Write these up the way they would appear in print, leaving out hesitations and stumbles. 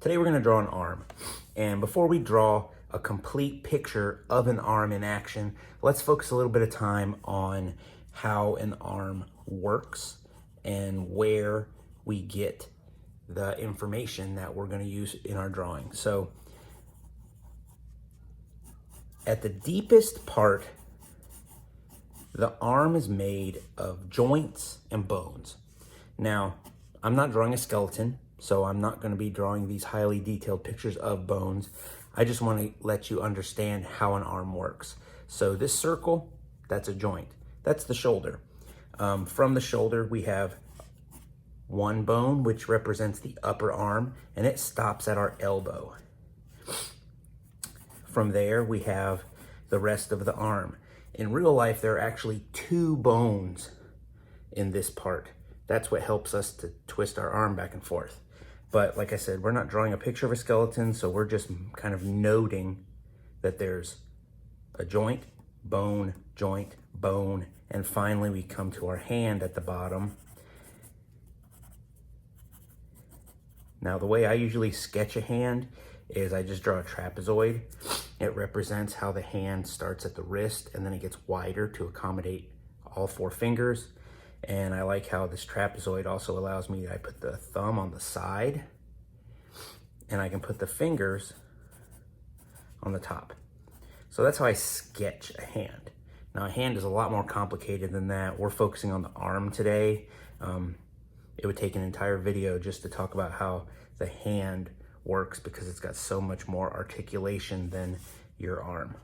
Today we're going to draw an arm. And before we draw a complete picture of an arm in action, let's focus a little bit of time on how an arm works and where we get the information that we're going to use in our drawing. So at the deepest part, the arm is made of joints and bones. Now, I'm not drawing a skeleton, so I'm not going to be drawing these highly detailed pictures of bones. I just want to let you understand how an arm works. So this circle, that's a joint. That's the shoulder. From the shoulder, we have one bone, which represents the upper arm, and it stops at our elbow. From there, we have the rest of the arm. In real life, there are actually two bones in this part. That's what helps us to twist our arm back and forth. But like I said, we're not drawing a picture of a skeleton, so we're just kind of noting that there's a joint, bone, and finally we come to our hand at the bottom. Now, the way I usually sketch a hand is I just draw a trapezoid. It represents how the hand starts at the wrist and then it gets wider to accommodate all four fingers. And I like how this trapezoid also allows me, I put the thumb on the side and I can put the fingers on the top. So that's how I sketch a hand. Now, a hand is a lot more complicated than that. We're focusing on the arm today. It would take an entire video just to talk about how the hand works because it's got so much more articulation than your arm.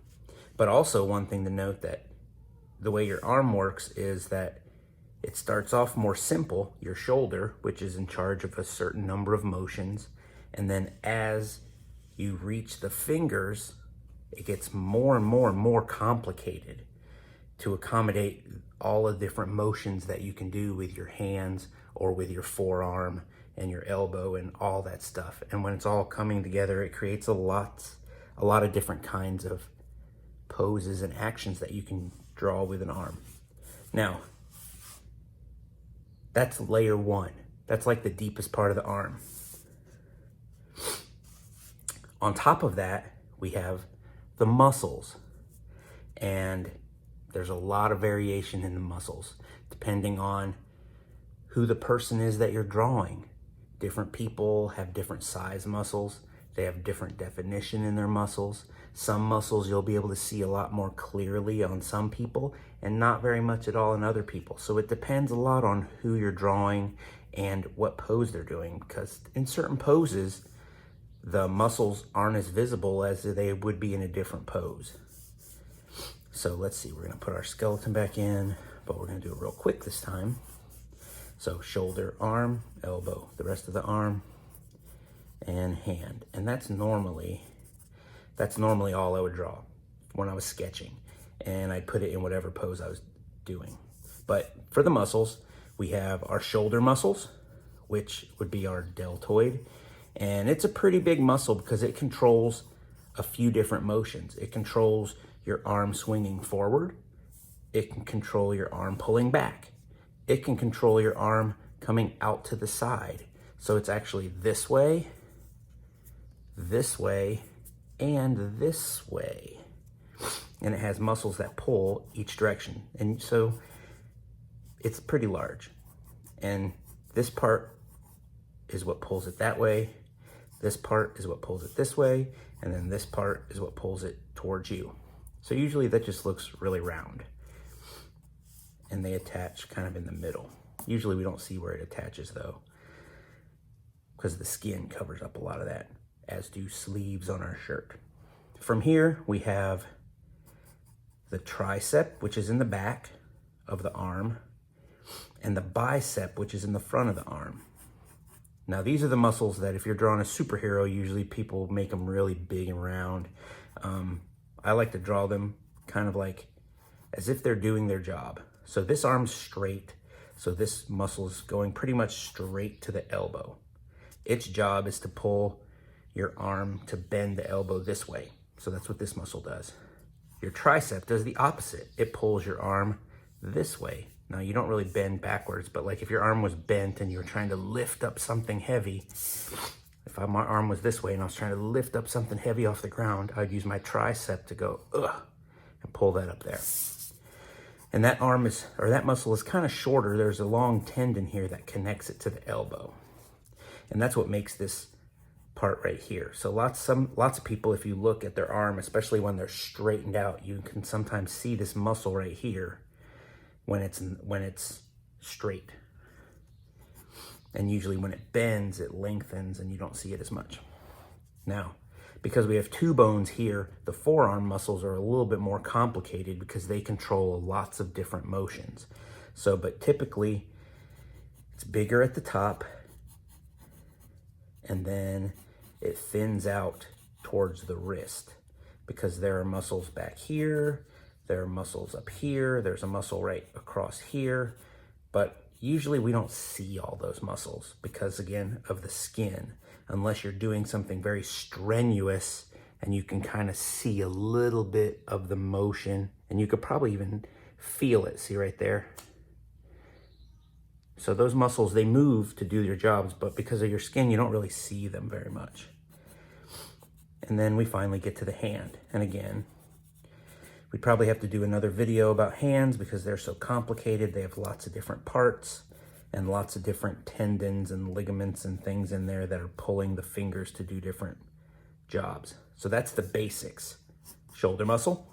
But also, one thing to note, that the way your arm works is that it starts off more simple, your shoulder, which is in charge of a certain number of motions. And then as you reach the fingers, it gets more and more complicated to accommodate all the different motions that you can do with your hands or with your forearm and your elbow and all that stuff. And when it's all coming together, it creates a lot of different kinds of poses and actions that you can draw with an arm. Now, that's layer one. That's like the deepest part of the arm. On top of that, we have the muscles. And there's a lot of variation in the muscles, depending on who the person is that you're drawing. Different people have different size muscles. They have different definition in their muscles. Some muscles you'll be able to see a lot more clearly on some people and not very much at all in other people. So it depends a lot on who you're drawing and what pose they're doing, because in certain poses, the muscles aren't as visible as they would be in a different pose. So let's see, we're gonna put our skeleton back in, but we're gonna do it real quick this time. So shoulder, arm, elbow, the rest of the arm, and hand. And that's normally all I would draw when I was sketching. And I'd put it in whatever pose I was doing. But for the muscles, we have our shoulder muscles, which would be our deltoid. And it's a pretty big muscle because it controls a few different motions. It controls your arm swinging forward. It can control your arm pulling back. It can control your arm coming out to the side. So it's actually this way, and this way. And it has muscles that pull each direction. And so it's pretty large. And this part is what pulls it that way. This part is what pulls it this way. And then this part is what pulls it towards you. So usually that just looks really round. And they attach kind of in the middle. Usually we don't see where it attaches though, because the skin covers up a lot of that, as do sleeves on our shirt. From here, we have the tricep, which is in the back of the arm, and the bicep, which is in the front of the arm. Now, these are the muscles that if you're drawing a superhero, usually people make them really big and round. I like to draw them kind of like as if they're doing their job. So this arm's straight, so this muscle is going pretty much straight to the elbow. Its job is to pull your arm to bend the elbow this way. So that's what this muscle does. Your tricep does the opposite. It pulls your arm this way. Now, you don't really bend backwards, but like if your arm was bent and you were trying to lift up something heavy, If my arm was this way and I was trying to lift up something heavy off the ground, I'd use my tricep to go, ugh, and pull that up there. And that arm is, or that muscle is kind of shorter. There's a long tendon here that connects it to the elbow. And that's what makes this part right here. So lots of people, if you look at their arm, especially when they're straightened out, you can sometimes see this muscle right here when it's straight. And usually when it bends, it lengthens and you don't see it as much. Now, because we have two bones here, the forearm muscles are a little bit more complicated because they control lots of different motions. So, but typically it's bigger at the top and then it thins out towards the wrist because there are muscles back here, there are muscles up here, there's a muscle right across here, but usually we don't see all those muscles because, again, of the skin, unless you're doing something very strenuous and you can kind of see a little bit of the motion and you could probably even feel it. See right there? So those muscles, they move to do their jobs, but because of your skin, you don't really see them very much. And then we finally get to the hand. And again, we'd probably have to do another video about hands because they're so complicated. They have lots of different parts and lots of different tendons and ligaments and things in there that are pulling the fingers to do different jobs. So that's the basics. Shoulder muscle,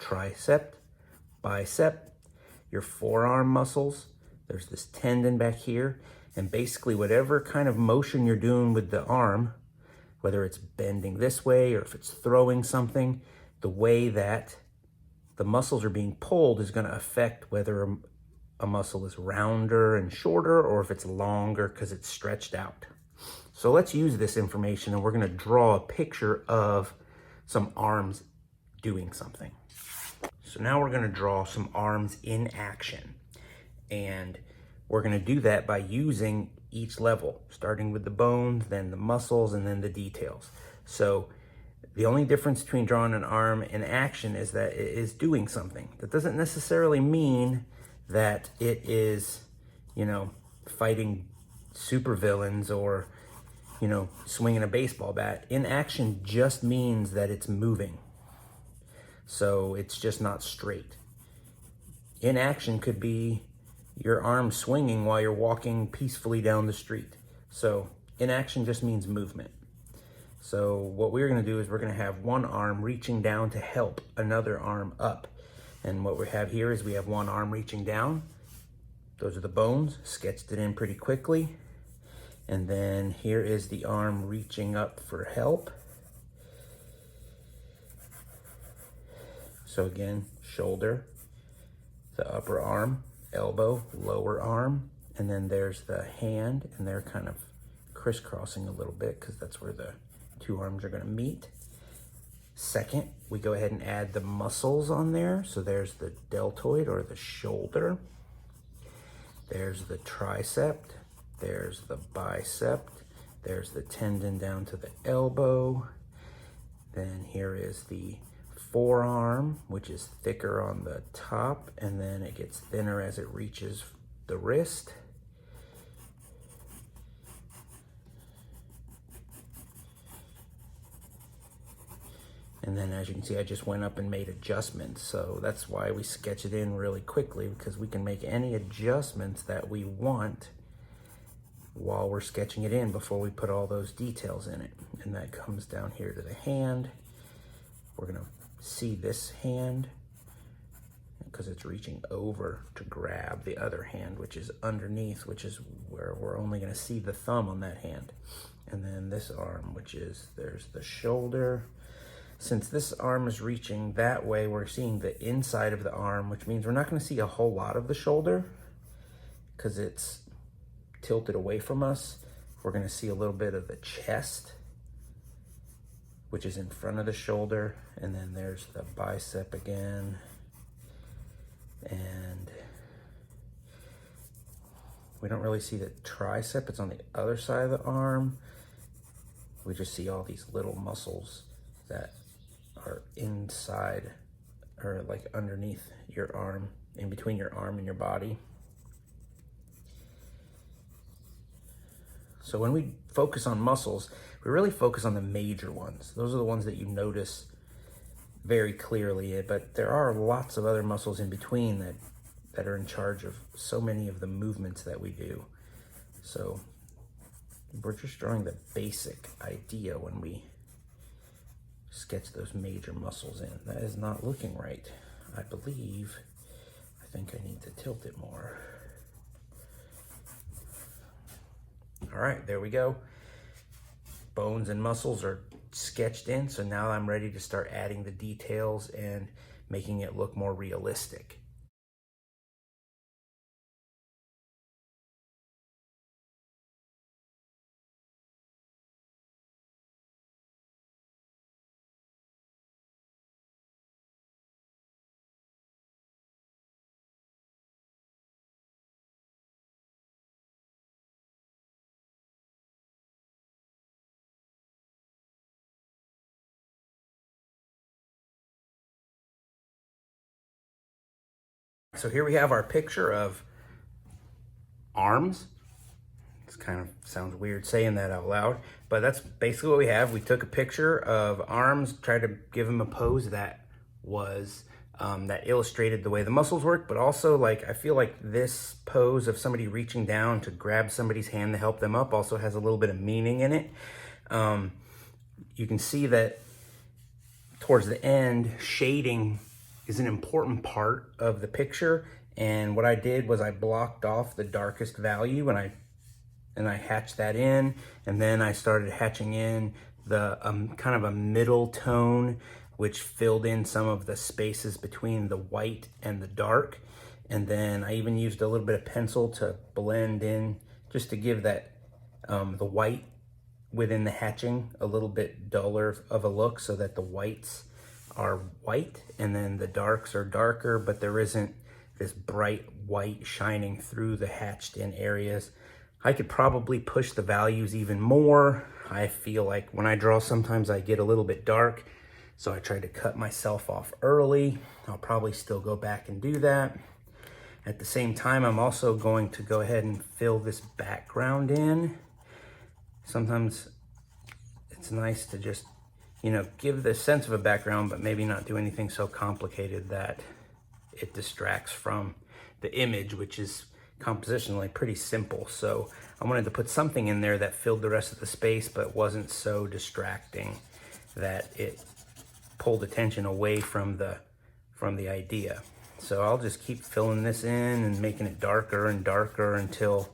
tricep, bicep, your forearm muscles. There's this tendon back here. And basically whatever kind of motion you're doing with the arm, whether it's bending this way or if it's throwing something, the way that the muscles are being pulled is going to affect whether a muscle is rounder and shorter or if it's longer because it's stretched out. So let's use this information and we're going to draw a picture of some arms doing something. So now we're going to draw some arms in action. And we're going to do that by using each level, starting with the bones, then the muscles, and then the details. So the only difference between drawing an arm in action is that it is doing something. That doesn't necessarily mean that it is, fighting supervillains or, swinging a baseball bat. In action just means that it's moving. So it's just not straight. In action could be your arm swinging while you're walking peacefully down the street. So inaction just means movement. So what we're going to do is we're going to have one arm reaching down to help another arm up. And what we have here is we have one arm reaching down. Those are the bones, sketched it in pretty quickly. And then here is the arm reaching up for help. So again, shoulder, the upper arm, elbow, lower arm, and then there's the hand, and they're kind of crisscrossing a little bit because that's where the two arms are going to meet. Second, we go ahead and add the muscles on there. So there's the deltoid or the shoulder. There's the tricep. There's the bicep. There's the tendon down to the elbow. Then here is the forearm, which is thicker on the top, and then it gets thinner as it reaches the wrist. And then as you can see, I just went up and made adjustments. So that's why we sketch it in really quickly, because we can make any adjustments that we want while we're sketching it in before we put all those details in it. And that comes down here to the hand. We're gonna see this hand because it's reaching over to grab the other hand, which is underneath, which is where we're only gonna see the thumb on that hand. And then this arm, which is, there's the shoulder. Since this arm is reaching that way, we're seeing the inside of the arm, which means we're not going to see a whole lot of the shoulder because it's tilted away from us. We're going to see a little bit of the chest, which is in front of the shoulder. And then there's the bicep again. And we don't really see the tricep. It's on the other side of the arm. We just see all these little muscles that are inside or like underneath your arm, in between your arm and your body. So when we focus on muscles, we really focus on the major ones. Those are the ones that you notice very clearly, but there are lots of other muscles in between that are in charge of so many of the movements that we do. So we're just drawing the basic idea when we sketch those major muscles in. That is not looking right. I think I need to tilt it more. All right, there we go. Bones and muscles are sketched in, so now I'm ready to start adding the details and making it look more realistic. So here we have our picture of arms. It kind of sounds weird saying that out loud, but that's basically what we have. We took a picture of arms, tried to give them a pose that was that illustrated the way the muscles work, but also, like, I feel like this pose of somebody reaching down to grab somebody's hand to help them up also has a little bit of meaning in it. You can see that towards the end, shading is an important part of the picture, and what I did was I blocked off the darkest value and I hatched that in, and then I started hatching in the kind of a middle tone, which filled in some of the spaces between the white and the dark. And then I even used a little bit of pencil to blend in, just to give that the white within the hatching a little bit duller of a look, so that the whites are white and then the darks are darker, but there isn't this bright white shining through the hatched in areas. I could probably push the values even more. I feel like when I draw, sometimes I get a little bit dark, so I try to cut myself off early. I'll probably still go back and do that. At the same time, I'm also going to go ahead and fill this background in. Sometimes it's nice to just, give the sense of a background, but maybe not do anything so complicated that it distracts from the image, which is compositionally pretty simple. So I wanted to put something in there that filled the rest of the space, but wasn't so distracting that it pulled attention away from the idea. So I'll just keep filling this in and making it darker and darker until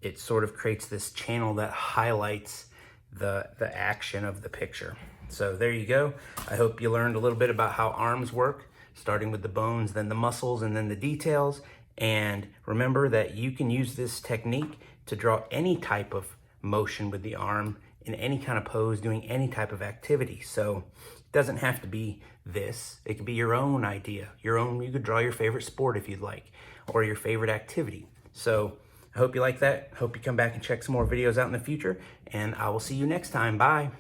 it sort of creates this channel that highlights the action of the picture. So there you go. I hope you learned a little bit about how arms work, starting with the bones, then the muscles, and then the details. And remember that you can use this technique to draw any type of motion with the arm in any kind of pose, doing any type of activity. So it doesn't have to be this. It could be your own idea, you could draw your favorite sport if you'd like, or your favorite activity. So I hope you like that. Hope you come back and check some more videos out in the future, and I will see you next time. Bye.